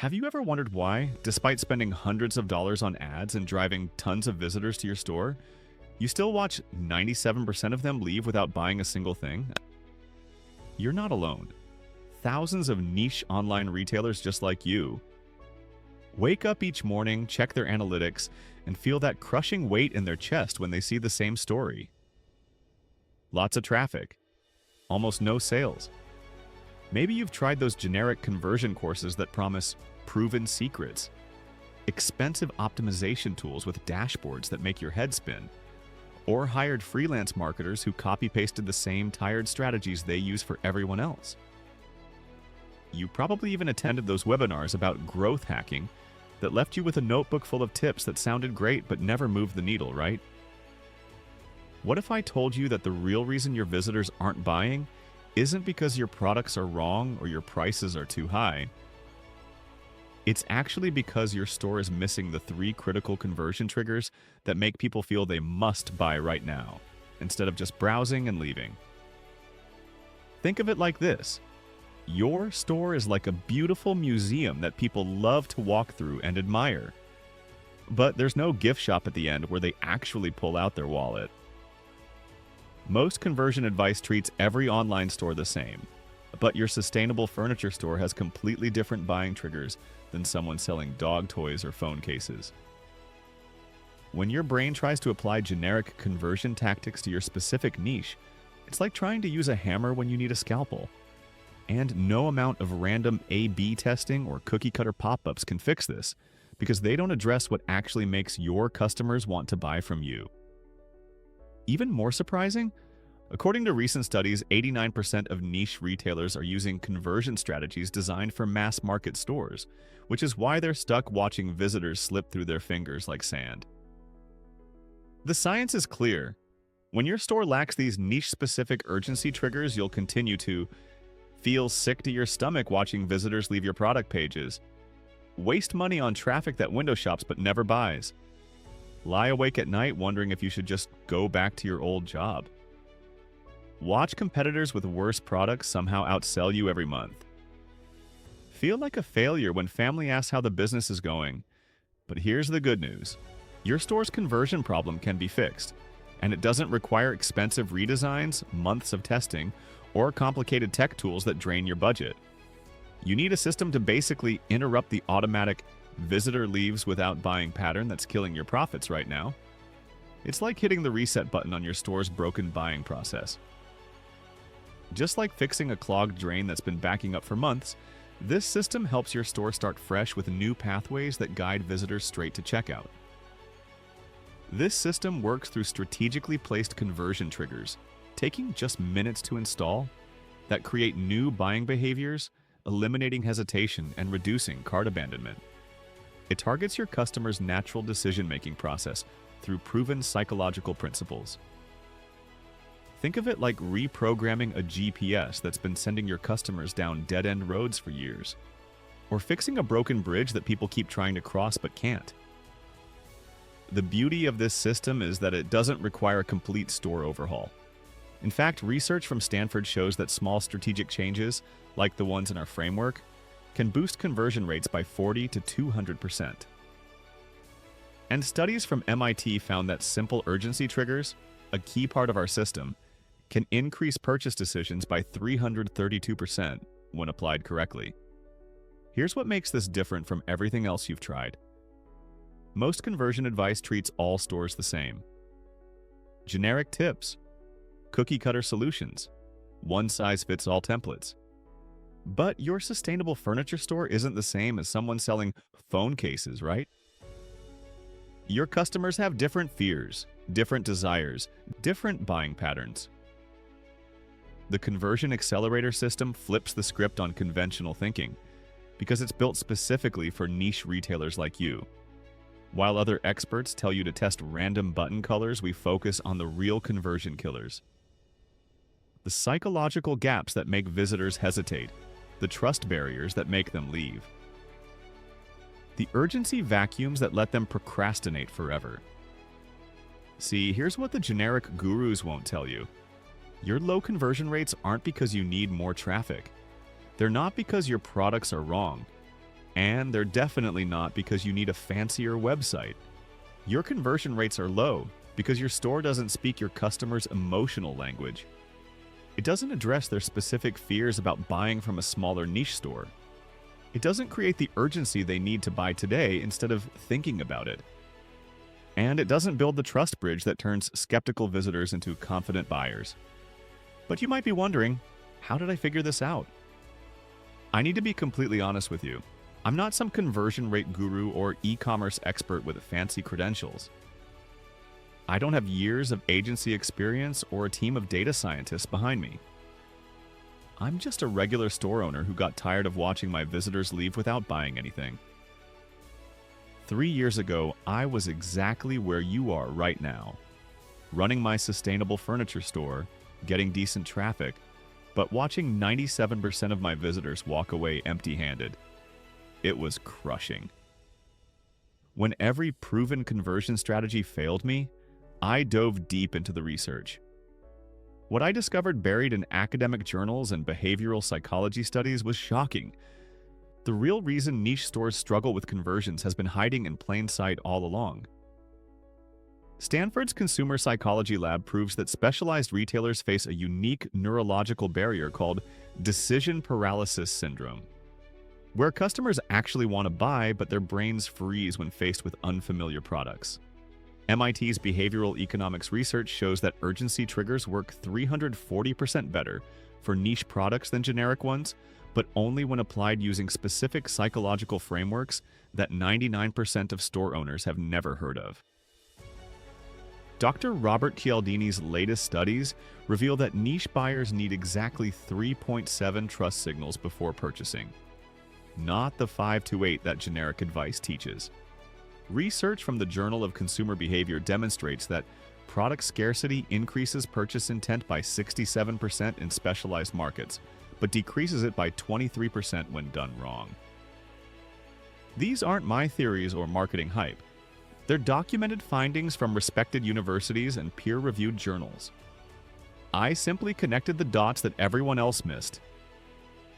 Have you ever wondered why, despite spending hundreds of dollars on ads and driving tons of visitors to your store, you still watch 97% of them leave without buying a single thing? You're not alone. Thousands of niche online retailers just like you wake up each morning, check their analytics, and feel that crushing weight in their chest when they see the same story. Lots of traffic, almost no sales. Maybe you've tried those generic conversion courses that promise proven secrets, expensive optimization tools with dashboards that make your head spin, or hired freelance marketers who copy-pasted the same tired strategies they use for everyone else. You probably even attended those webinars about growth hacking that left you with a notebook full of tips that sounded great but never moved the needle, right? What if I told you that the real reason your visitors aren't buying isn't because your products are wrong or your prices are too high? It's actually because your store is missing the 3 critical conversion triggers that make people feel they must buy right now, instead of just browsing and leaving. Think of it like this. Your store is like a beautiful museum that people love to walk through and admire. But there's no gift shop at the end where they actually pull out their wallet. Most conversion advice treats every online store the same, but your sustainable furniture store has completely different buying triggers than someone selling dog toys or phone cases. When your brain tries to apply generic conversion tactics to your specific niche, it's like trying to use a hammer when you need a scalpel. And no amount of random A/B testing or cookie-cutter pop-ups can fix this, because they don't address what actually makes your customers want to buy from you. Even more surprising, according to recent studies, 89% of niche retailers are using conversion strategies designed for mass market stores, which is why they're stuck watching visitors slip through their fingers like sand. The science is clear. When your store lacks these niche-specific urgency triggers, you'll continue to feel sick to your stomach watching visitors leave your product pages, waste money on traffic that window shops but never buys, lie awake at night wondering if you should just go back to your old job, watch competitors with worse products somehow outsell you every month, feel like a failure when family asks how the business is going. But here's the good news. Your store's conversion problem can be fixed, and it doesn't require expensive redesigns, months of testing, or complicated tech tools that drain your budget. You need a system to basically interrupt the automatic visitor leaves without buying pattern that's killing your profits right now. It's like hitting the reset button on your store's broken buying process. Just like fixing a clogged drain that's been backing up for months, this system helps your store start fresh with new pathways that guide visitors straight to checkout. This system works through strategically placed conversion triggers, taking just minutes to install, that create new buying behaviors, eliminating hesitation and reducing cart abandonment. It targets your customers' natural decision-making process through proven psychological principles. Think of it like reprogramming a GPS that's been sending your customers down dead-end roads for years, or fixing a broken bridge that people keep trying to cross but can't. The beauty of this system is that it doesn't require a complete store overhaul. In fact, research from Stanford shows that small strategic changes, like the ones in our framework, can boost conversion rates by 40 to 200%. And studies from MIT found that simple urgency triggers, a key part of our system, can increase purchase decisions by 332% when applied correctly. Here's what makes this different from everything else you've tried. Most conversion advice treats all stores the same. Generic tips, cookie-cutter solutions, one-size-fits-all templates. But your sustainable furniture store isn't the same as someone selling phone cases, right? Your customers have different fears, different desires, different buying patterns. The Conversion Accelerator system flips the script on conventional thinking because it's built specifically for niche retailers like you. While other experts tell you to test random button colors, we focus on the real conversion killers. The psychological gaps that make visitors hesitate, the trust barriers that make them leave, the urgency vacuums that let them procrastinate forever. See, here's what the generic gurus won't tell you. Your low conversion rates aren't because you need more traffic. They're not because your products are wrong. And they're definitely not because you need a fancier website. Your conversion rates are low because your store doesn't speak your customers' emotional language. It doesn't address their specific fears about buying from a smaller niche store. It doesn't create the urgency they need to buy today instead of thinking about it. And it doesn't build the trust bridge that turns skeptical visitors into confident buyers. But you might be wondering, how did I figure this out? I need to be completely honest with you. I'm not some conversion rate guru or e-commerce expert with fancy credentials. I don't have years of agency experience or a team of data scientists behind me. I'm just a regular store owner who got tired of watching my visitors leave without buying anything. 3 years ago, I was exactly where you are right now, running my sustainable furniture store, getting decent traffic, but watching 97% of my visitors walk away empty-handed. It was crushing. When every proven conversion strategy failed me, I dove deep into the research. What I discovered buried in academic journals and behavioral psychology studies was shocking. The real reason niche stores struggle with conversions has been hiding in plain sight all along. Stanford's Consumer Psychology Lab proves that specialized retailers face a unique neurological barrier called decision paralysis syndrome, where customers actually want to buy, but their brains freeze when faced with unfamiliar products. MIT's behavioral economics research shows that urgency triggers work 340% better for niche products than generic ones, but only when applied using specific psychological frameworks that 99% of store owners have never heard of. Dr. Robert Cialdini's latest studies reveal that niche buyers need exactly 3.7 trust signals before purchasing, not the 5 to 8 that generic advice teaches. Research from the Journal of Consumer Behavior demonstrates that product scarcity increases purchase intent by 67% in specialized markets, but decreases it by 23% when done wrong. These aren't my theories or marketing hype. They're documented findings from respected universities and peer-reviewed journals. I simply connected the dots that everyone else missed.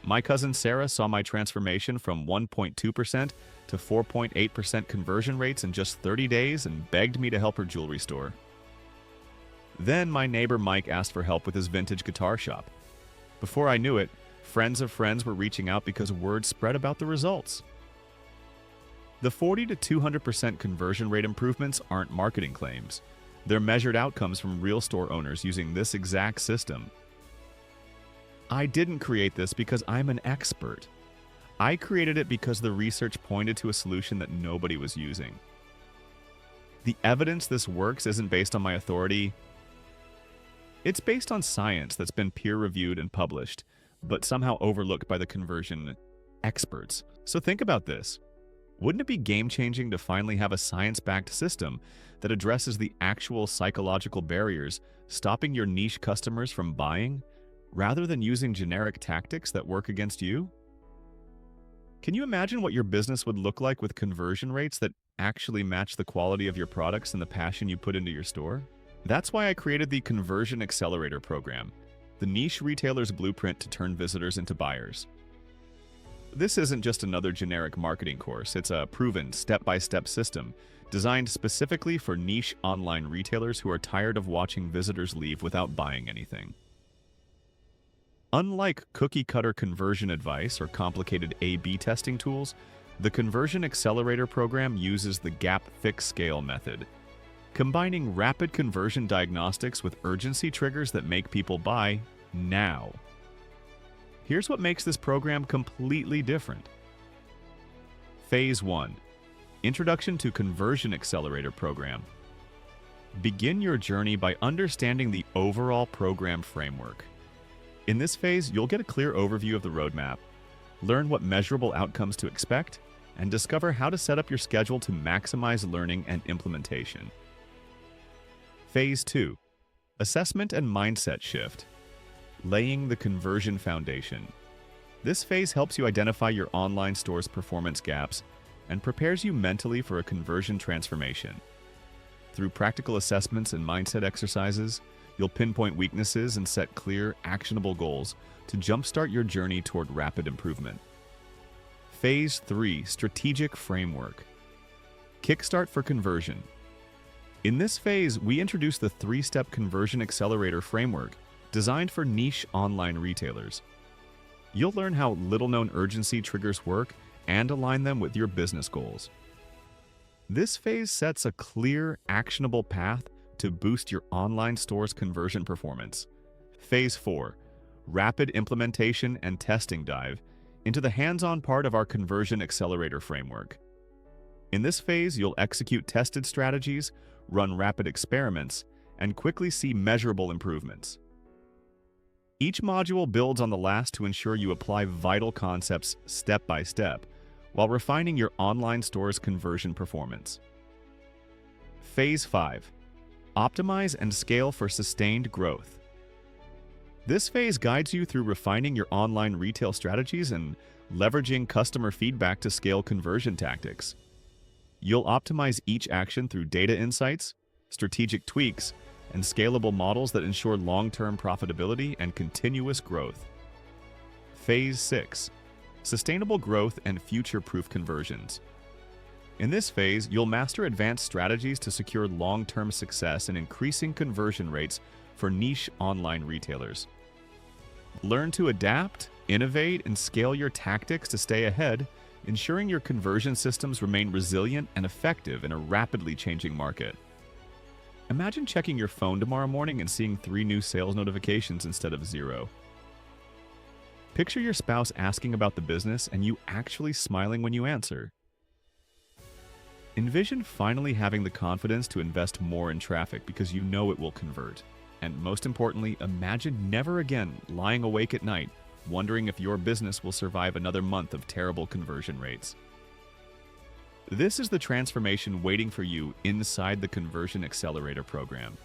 My cousin Sarah saw my transformation from 1.2% to 4.8% conversion rates in just 30 days and begged me to help her jewelry store. Then my neighbor Mike asked for help with his vintage guitar shop. Before I knew it, friends of friends were reaching out because word spread about the results. The 40 to 200% conversion rate improvements aren't marketing claims. They're measured outcomes from real store owners using this exact system. I didn't create this because I'm an expert. I created it because the research pointed to a solution that nobody was using. The evidence this works isn't based on my authority. It's based on science that's been peer-reviewed and published, but somehow overlooked by the conversion experts. So think about this. Wouldn't it be game-changing to finally have a science-backed system that addresses the actual psychological barriers stopping your niche customers from buying, rather than using generic tactics that work against you? Can you imagine what your business would look like with conversion rates that actually match the quality of your products and the passion you put into your store? That's why I created the Conversion Accelerator program, the niche retailer's blueprint to turn visitors into buyers. This isn't just another generic marketing course, it's a proven step-by-step system designed specifically for niche online retailers who are tired of watching visitors leave without buying anything. Unlike cookie-cutter conversion advice or complicated A/B testing tools, the Conversion Accelerator program uses the Gap-Fix-Scale method, combining rapid conversion diagnostics with urgency triggers that make people buy now. Here's what makes this program completely different. Phase 1. Introduction to Conversion Accelerator Program. Begin your journey by understanding the overall program framework. In this phase, you'll get a clear overview of the roadmap, learn what measurable outcomes to expect, and discover how to set up your schedule to maximize learning and implementation. Phase 2. Assessment and Mindset Shift. Laying the conversion foundation. This phase helps you identify your online store's performance gaps and prepares you mentally for a conversion transformation. Through practical assessments and mindset exercises, you'll pinpoint weaknesses and set clear, actionable goals to jumpstart your journey toward rapid improvement. Phase 3, Strategic Framework. Kickstart for conversion. In this phase, we introduce the 3-step conversion accelerator framework designed for niche online retailers. You'll learn how little-known urgency triggers work and align them with your business goals. This phase sets a clear, actionable path to boost your online store's conversion performance. Phase 4, Rapid Implementation and Testing Dive into the hands-on part of our conversion accelerator framework. In this phase, you'll execute tested strategies, run rapid experiments, and quickly see measurable improvements. Each module builds on the last to ensure you apply vital concepts step by step, while refining your online store's conversion performance. Phase 5, Optimize and Scale for Sustained Growth. This phase guides you through refining your online retail strategies and leveraging customer feedback to scale conversion tactics. You'll optimize each action through data insights, strategic tweaks, and scalable models that ensure long-term profitability and continuous growth. Phase 6, Sustainable Growth and Future-Proof Conversions. In this phase, you'll master advanced strategies to secure long-term success and increasing conversion rates for niche online retailers. Learn to adapt, innovate, and scale your tactics to stay ahead, ensuring your conversion systems remain resilient and effective in a rapidly changing market. Imagine checking your phone tomorrow morning and seeing 3 new sales notifications instead of 0. Picture your spouse asking about the business and you actually smiling when you answer. Envision finally having the confidence to invest more in traffic because you know it will convert. And most importantly, imagine never again lying awake at night, wondering if your business will survive another month of terrible conversion rates. This is the transformation waiting for you inside the Conversion Accelerator program.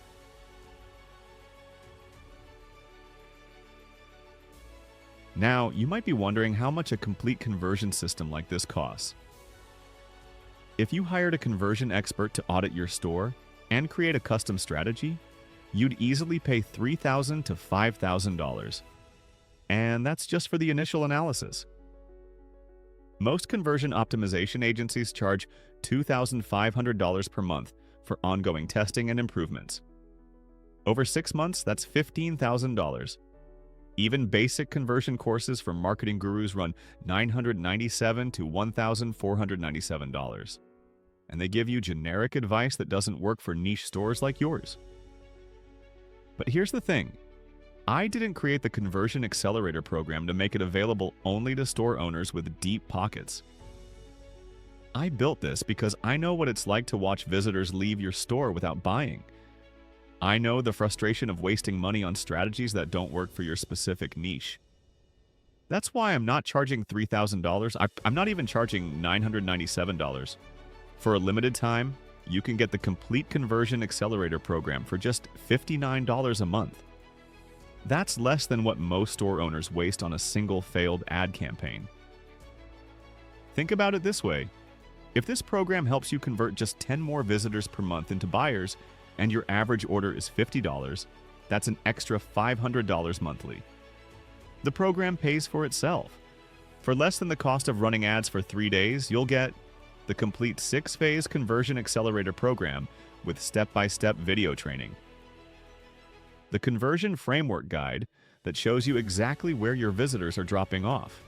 Now, you might be wondering how much a complete conversion system like this costs. If you hired a conversion expert to audit your store and create a custom strategy, you'd easily pay $3,000 to $5,000. And that's just for the initial analysis. Most conversion optimization agencies charge $2,500 per month for ongoing testing and improvements. Over 6 months, that's $15,000. Even basic conversion courses from marketing gurus run $997 to $1,497. And they give you generic advice that doesn't work for niche stores like yours. But here's the thing. I didn't create the Conversion Accelerator program to make it available only to store owners with deep pockets. I built this because I know what it's like to watch visitors leave your store without buying. I know the frustration of wasting money on strategies that don't work for your specific niche. That's why I'm not charging $3,000. I'm not even charging $997. For a limited time, you can get the complete Conversion Accelerator program for just $59 a month. That's less than what most store owners waste on a single failed ad campaign. Think about it this way. If this program helps you convert just 10 more visitors per month into buyers, and your average order is $50, that's an extra $500 monthly. The program pays for itself. For less than the cost of running ads for 3 days, you'll get the complete 6-phase Conversion Accelerator program with step-by-step video training, the Conversion Framework Guide that shows you exactly where your visitors are dropping off,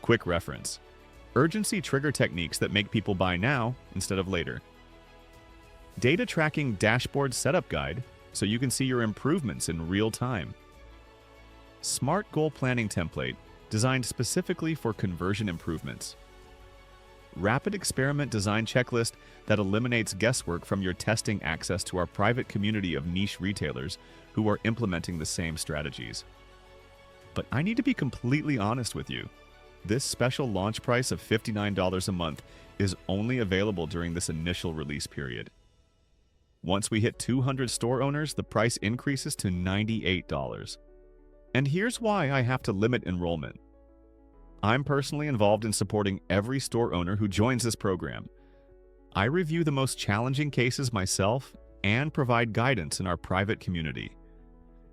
quick reference, urgency trigger techniques that make people buy now instead of later, data tracking dashboard setup guide so you can see your improvements in real time, smart goal planning template designed specifically for conversion improvements, rapid experiment design checklist that eliminates guesswork from your testing access to our private community of niche retailers who are implementing the same strategies. But I need to be completely honest with you. This special launch price of $59 a month is only available during this initial release period. Once we hit 200 store owners, the price increases to $98. And here's why I have to limit enrollment. I'm personally involved in supporting every store owner who joins this program. I review the most challenging cases myself and provide guidance in our private community.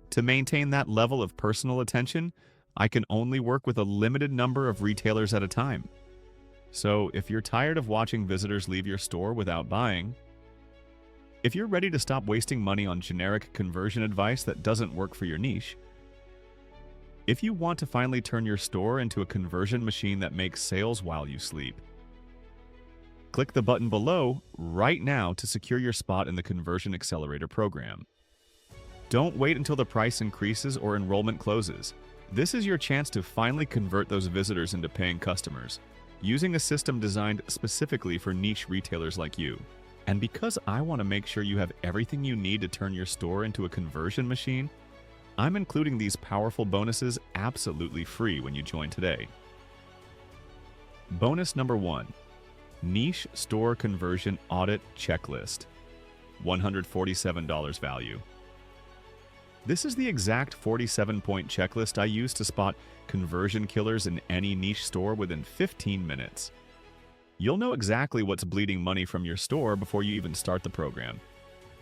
To maintain that level of personal attention, I can only work with a limited number of retailers at a time. So if you're tired of watching visitors leave your store without buying, if you're ready to stop wasting money on generic conversion advice that doesn't work for your niche, if you want to finally turn your store into a conversion machine that makes sales while you sleep, click the button below right now to secure your spot in the Conversion Accelerator program. Don't wait until the price increases or enrollment closes. This is your chance to finally convert those visitors into paying customers, using a system designed specifically for niche retailers like you. And because I want to make sure you have everything you need to turn your store into a conversion machine, I'm including these powerful bonuses absolutely free when you join today. Bonus number 1. Niche Store Conversion Audit Checklist. $147 value. This is the exact 47-point checklist I use to spot conversion killers in any niche store within 15 minutes. You'll know exactly what's bleeding money from your store before you even start the program.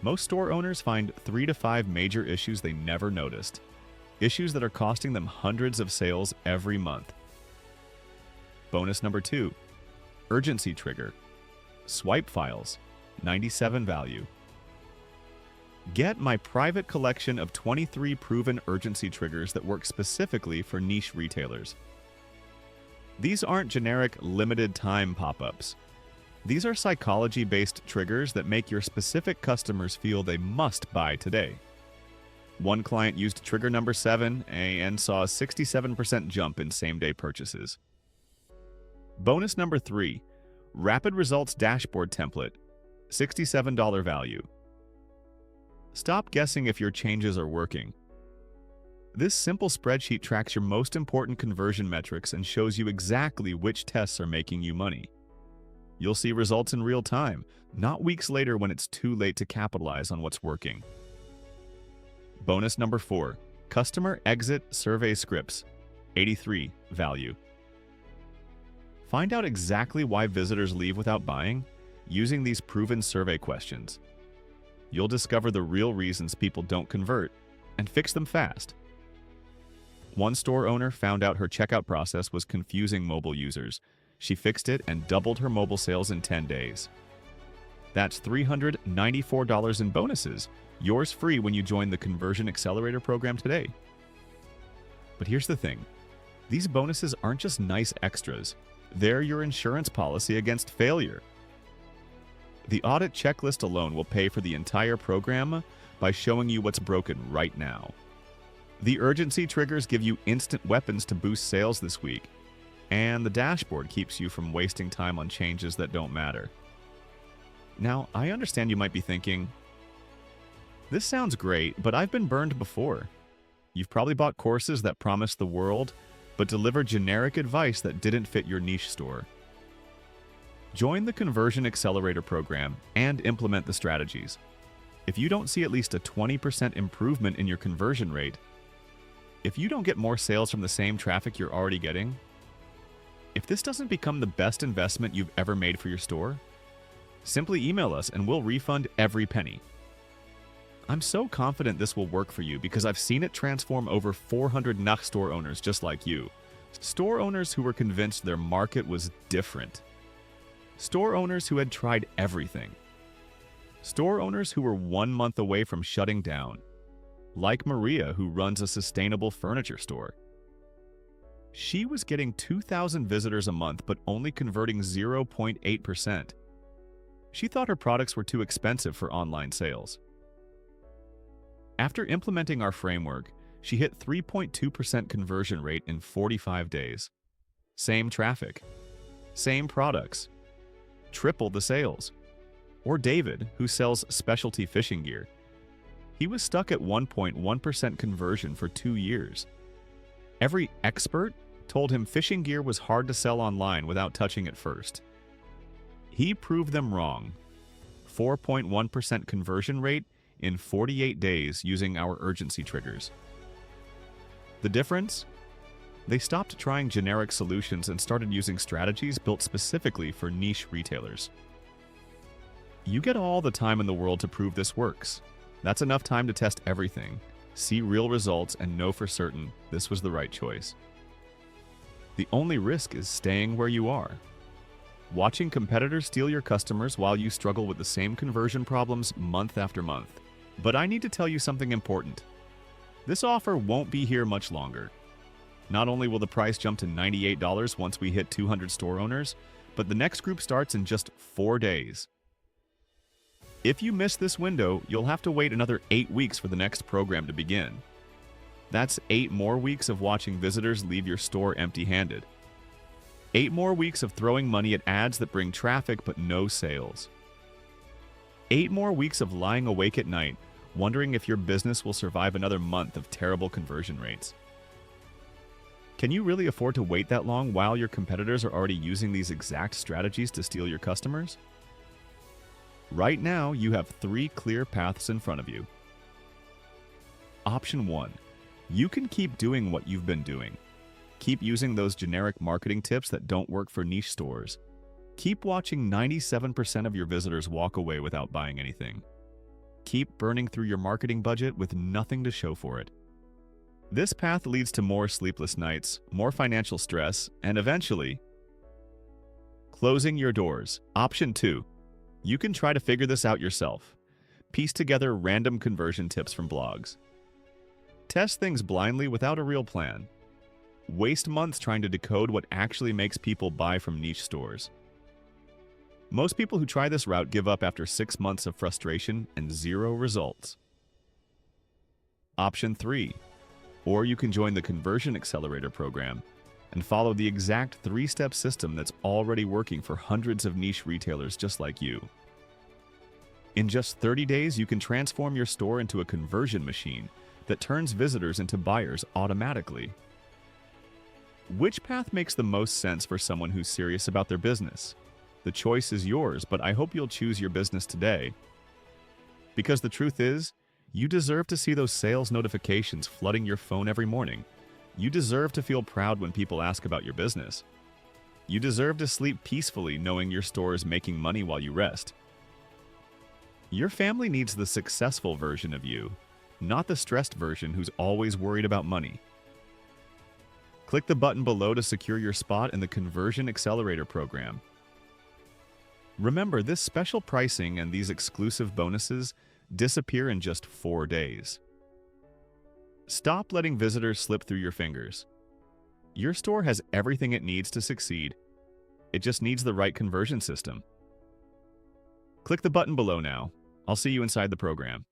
Most store owners find 3 to 5 major issues they never noticed. Issues that are costing them hundreds of sales every month. Bonus number 2. Urgency Trigger. Swipe Files. 97 value. Get my private collection of 23 proven urgency triggers that work specifically for niche retailers. These aren't generic limited time pop-ups. These are psychology-based triggers that make your specific customers feel they must buy today. One client used trigger number 7 and saw a 67% jump in same-day purchases. Bonus number 3. Rapid Results Dashboard Template. $67 value. Stop guessing if your changes are working. This simple spreadsheet tracks your most important conversion metrics and shows you exactly which tests are making you money. You'll see results in real time, not weeks later when it's too late to capitalize on what's working. Bonus number 4. Customer Exit Survey Scripts. 83 value. Find out exactly why visitors leave without buying using these proven survey questions. You'll discover the real reasons people don't convert and fix them fast. One store owner found out her checkout process was confusing mobile users. She fixed it and doubled her mobile sales in 10 days. That's $394 in bonuses, yours free when you join the Conversion Accelerator program today. But here's the thing. These bonuses aren't just nice extras. They're your insurance policy against failure. The audit checklist alone will pay for the entire program by showing you what's broken right now. The urgency triggers give you instant weapons to boost sales this week, and the dashboard keeps you from wasting time on changes that don't matter. Now, I understand you might be thinking, this sounds great, but I've been burned before. You've probably bought courses that promised the world, but delivered generic advice that didn't fit your niche store. Join the Conversion Accelerator program and implement the strategies. If you don't see at least a 20% improvement in your conversion rate, if you don't get more sales from the same traffic you're already getting, if this doesn't become the best investment you've ever made for your store, simply email us and we'll refund every penny. I'm so confident this will work for you because I've seen it transform over 400 NUH store owners just like you. Store owners who were convinced their market was different. Store owners who had tried everything. Store owners who were 1 month away from shutting down. Like Maria, who runs a sustainable furniture store. She was getting 2,000 visitors a month but only converting 0.8%. She thought her products were too expensive for online sales. After implementing our framework, she hit 3.2% conversion rate in 45 days. Same traffic, same products, triple the sales. Or David, who sells specialty fishing gear. He was stuck at 1.1% conversion for 2 years. Every expert told him fishing gear was hard to sell online without touching it first. He proved them wrong. 4.1% conversion rate in 48 days using our urgency triggers. The difference? They stopped trying generic solutions and started using strategies built specifically for niche retailers. You get all the time in the world to prove this works. That's enough time to test everything. See real results and know for certain this was the right choice. The only risk is staying where you are. Watching competitors steal your customers while you struggle with the same conversion problems month after month. But I need to tell you something important. This offer won't be here much longer. Not only will the price jump to $98 once we hit 200 store owners, but the next group starts in just 4 days. If you miss this window, you'll have to wait another 8 weeks for the next program to begin. That's 8 more weeks of watching visitors leave your store empty-handed. 8 more weeks of throwing money at ads that bring traffic but no sales. 8 more weeks of lying awake at night, wondering if your business will survive another month of terrible conversion rates. Can you really afford to wait that long while your competitors are already using these exact strategies to steal your customers? Right now, you have 3 clear paths in front of you. Option 1. You can keep doing what you've been doing. Keep using those generic marketing tips that don't work for niche stores. Keep watching 97% of your visitors walk away without buying anything. Keep burning through your marketing budget with nothing to show for it. This path leads to more sleepless nights, more financial stress, and eventually, closing your doors. Option 2. You can try to figure this out yourself. Piece together random conversion tips from blogs. Test things blindly without a real plan. Waste months trying to decode what actually makes people buy from niche stores. Most people who try this route give up after 6 months of frustration and 0 results. Option 3. Or you can join the Conversion Accelerator program and follow the exact 3-step system that's already working for hundreds of niche retailers just like you. In just 30 days, you can transform your store into a conversion machine that turns visitors into buyers automatically. Which path makes the most sense for someone who's serious about their business? The choice is yours, but I hope you'll choose your business today. Because the truth is, you deserve to see those sales notifications flooding your phone every morning. You deserve to feel proud when people ask about your business. You deserve to sleep peacefully knowing your store is making money while you rest. Your family needs the successful version of you, not the stressed version who's always worried about money. Click the button below to secure your spot in the Conversion Accelerator program. Remember, this special pricing and these exclusive bonuses disappear in just 4 days. Stop letting visitors slip through your fingers. Your store has everything it needs to succeed. It just needs the right conversion system. Click the button below now. I'll see you inside the program.